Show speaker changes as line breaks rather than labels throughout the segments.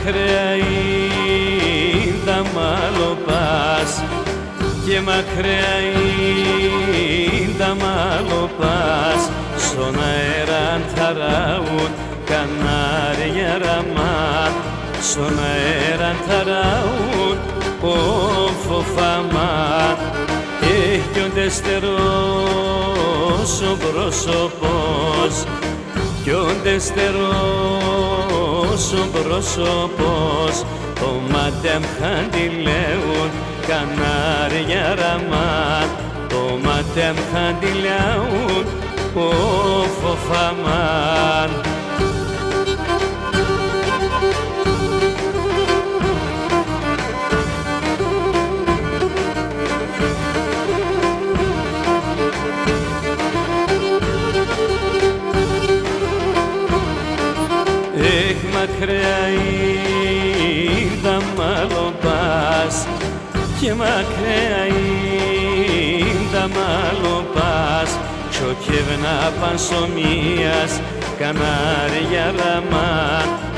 μακριά τα μάλλον πας, και μακριά τα μάλλον πας, στον αέρα θαράουν κανάρια ραμά, στον αέρα θαράουν ο φοφαμά. Έχει ο ντερός ο πρόσωπος, κι ο ντερός ο πρόσωπος, το μάτεμ χαντιλέουν κανάρια ραμά, το μάτεμ χαντιλέουν ο φοφαμάν. Μακριά τα μάλλον πας, και μακριά τα μάλλον πας, σοκεύνα πανσομίας κανάρια ραμά,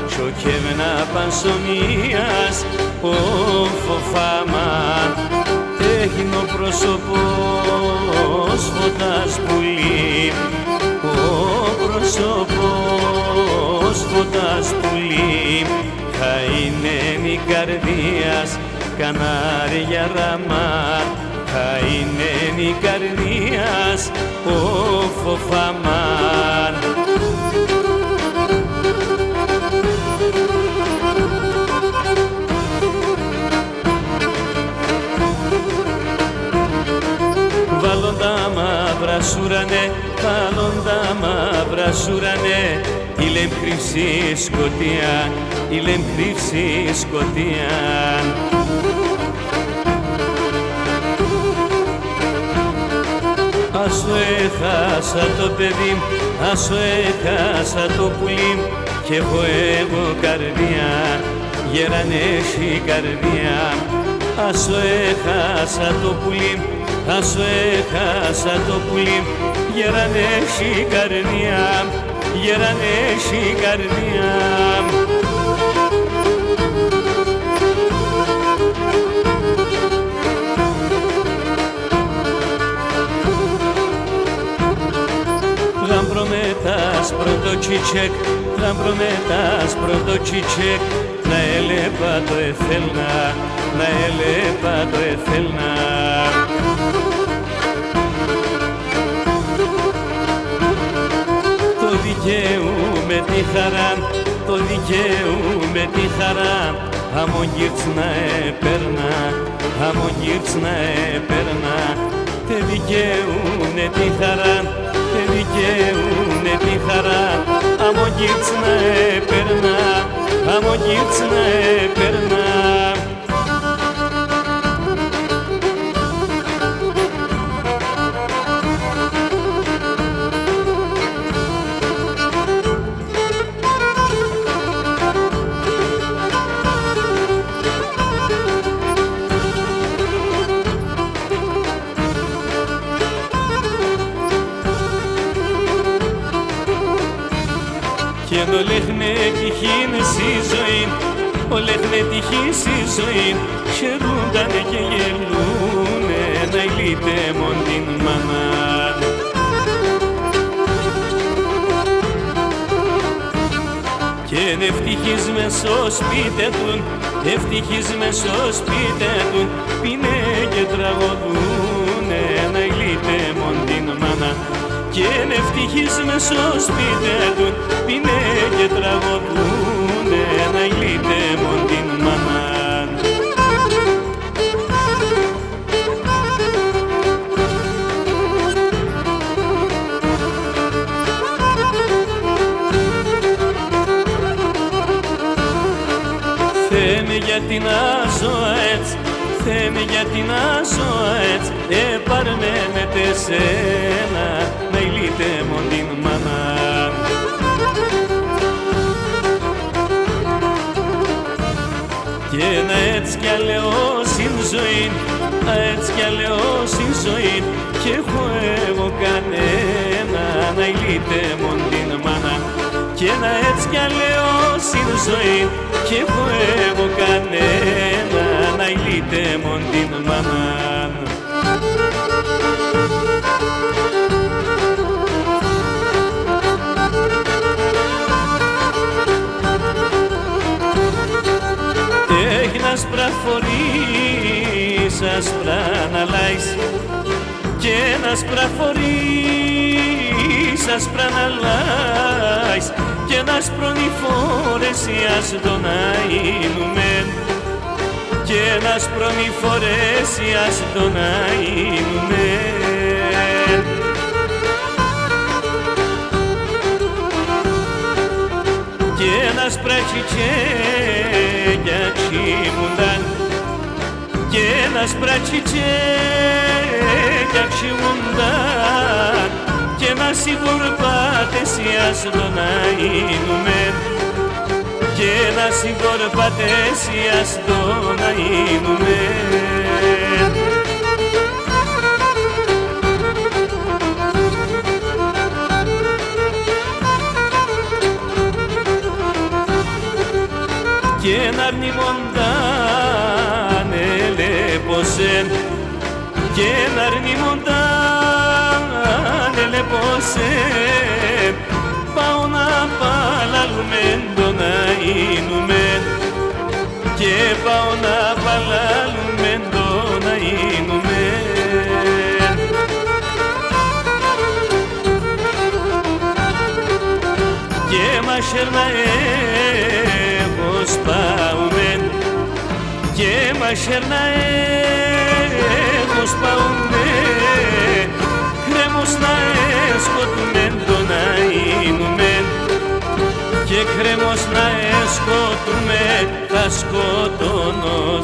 σοκεύνα πανσομίας ο φοφαμάν. Έχει ο πρόσωπος φωτάς πουλί, ο πρόσωπος φωτάς πουλί, χαΐνενη καρδίας κανάρια ραμά, χαΐνενη καρδίας ο φοφαμάν. Βάλον τα μαύρα σουρανέ, βάλον τα μαύρα σουρανέ, η λεμπρύψη σκοτία, η λεμπρύψη σκοτία. Άσο έχασα το παιδί, άσο έχασα το πουλί, κι έχω εγώ καρδιά, γερανέχει καρδιά. Άσο έχασα το πουλί, άσο έχασα το πουλί, γερανέχει καρδιά, γερανέχει καρδιά. Λαμπρομέτας πρώτο τσιτσέκ, λαμπρομέτας πρώτο τσιτσέκ, να έλεπα το εθέλνα, να έλεπα το εθέλνα. Το δικαίου με τη χαρά, το δικαίου με τη χαρά, αμον γύρτς να έπαιρνα, αμον γύρτς να έπαιρνα. Τε δικαίουνε τη χαρά, τε δικαίουνε τη χαρά, αμον γύρτς να έπαιρνα, αμον γύρτς να έπαιρνα. Και το λέχνε τυχήν στη ζωή, ο λέχνε τυχήν στη ζωή, χαιρούντανε και γελούνε να ηλίτε μον την μάνα. Και είναι ευτυχείς μες στο σπίτι τουν, ευτυχείς μες στο σπίτι τουν, πίνε και τραγωδούνε να ηλίτε μον την μάνα. Και είναι ευτυχείς μες στο σπίτι του, πίνε και τραγωδούνε να ηλίτε μον την μάνα. Θεέ με γιατί να ζω έτσι, Θεέ με γιατί να ζω έτσι, έπαρνε με τεσένα να ηλίτε μον την μάνα. Και να έτσι κι αλέω στην ζωή, να έτσι κι αλέω στην ζωή, κι έχω εγώ κανένα να ηλίτε μον την μάνα. Και να έτσι κι αλέω στην ζωή, και εγώ έχω κανένα να ηλίτε μον την μαμάν. Έχει άσπρα φορείς, άσπρα να λάεις και ένα άσπρα φορείς, άσπρα να λάεις και ένα άσπρονι φορέσιας τον αΐνουμεν και ένα άσπρονι φορέσιας τον αΐνουμεν. Και ένα σπρατσιτσέκια ξύμουνταν και ένα σπρατσιτσέκια ξύμουνταν και ένα σιγουρπάτεσιας τον αΐνουμεν και ένα σιγουρπάτεσιας τον αΐνουμεν. Και να αρνημόνταν ελεπωσεν και να αρνημόνταν ελεπωσεν πάω να παλαλουμεν τον αΐνουμεν και πάω να παλαλουμεν τον αΐνουμεν. Και μας σπάουμεν και μας ερναέχος σπάουμεν κρέμος να εσκοτούμεν τον αΐνουμεν και κρέμος να εσκοτούμεν θα σκοτώνω